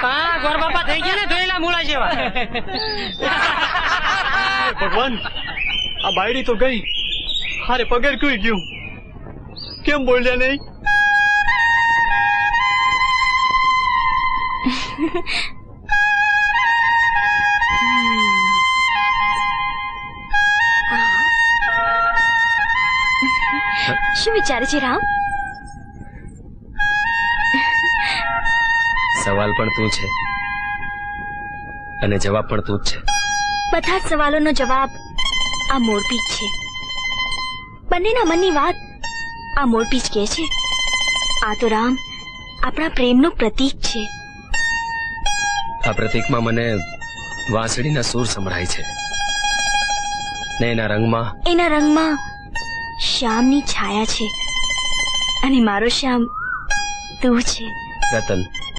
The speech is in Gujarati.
હા ગોર બાપા થઈ ગયા ને ધોયેલા મૂળા જેવા. ભગવાન, આ બાયડી તો ગઈ, હારે પગેર કુઈ ગયું, કેમ બોલ્યા નહીં? શું વિચારે છે રામ? સવાલ પણ તું છે અને જવાબ પણ તું જ છે. બધા જ સવાલોનો જવાબ આ મોરપીચ છે. બંનેના મનની વાત આ મોરપીચ કહે છે. આ તો રામ આપણા પ્રેમનું પ્રતીક છે. આ પ્રતીકમાં મને વાંસળીના સૂર સંભળાય છે ને એના રંગમાં શ્યામની છાયા છે અને મારો શ્યામ તું છે. રતન,